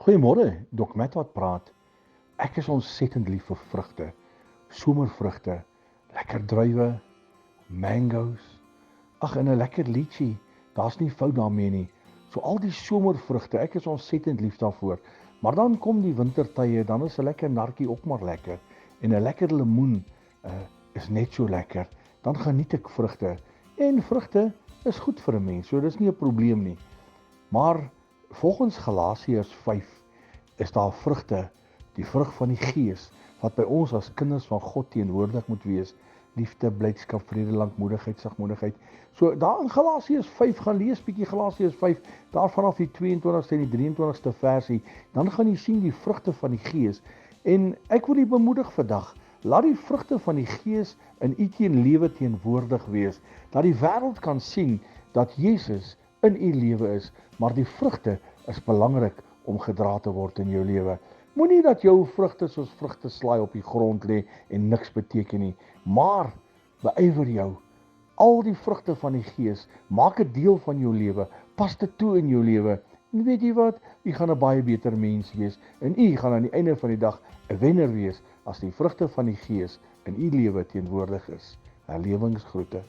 Goeiemôre, Dok Matt wat praat. Ek is ontsettend lief vir vrugte, somervrugte, lekker druiwe, mangoes, en 'n lekker lychee. Daar's nie fout daarmee nie. So al die somervrugte, ek is ontsettend lief daarvoor. Maar dan kom die wintertye, dan is 'n lekker narkie ook maar lekker en 'n lekker lemoen is net so lekker. Dan geniet ek vrugte en vrugte is goed vir 'n mens, so dis nie 'n probleem nie. Maar volgens Galasiërs 5 is daar vrugte, die vrug van die Gees, wat by ons as kinders van God teenwoordig moet wees. Liefde, blydskap, vrede, lankmoedigheid, sagmoedigheid. So daar in Galasiërs 5, gaan lees bietjie Galasiërs 5, daar vanaf die 22ste en die 23ste versie, dan gaan jy sien die vrugte van die Gees. En ek wil u bemoedig vandag, laat die vrugte van die Gees in u lewe teenwoordig wees, dat die wêreld kan sien dat Jesus in u lewe is, maar die vrugte is belangrik om gedra te word in jou lewe. Moenie dat jou vrugte soos vrugte slaai op die grond lê en niks beteken nie, maar beywer jou. Al die vrugte van die Gees, maak 'n deel van jou lewe, pas dit toe in jou lewe. En weet jy wat? U gaan 'n baie beter mens wees en u gaan aan die einde van die dag 'n wenner wees as die vrugte van die Gees in u lewe teenwoordig is. Herlewingsgroete.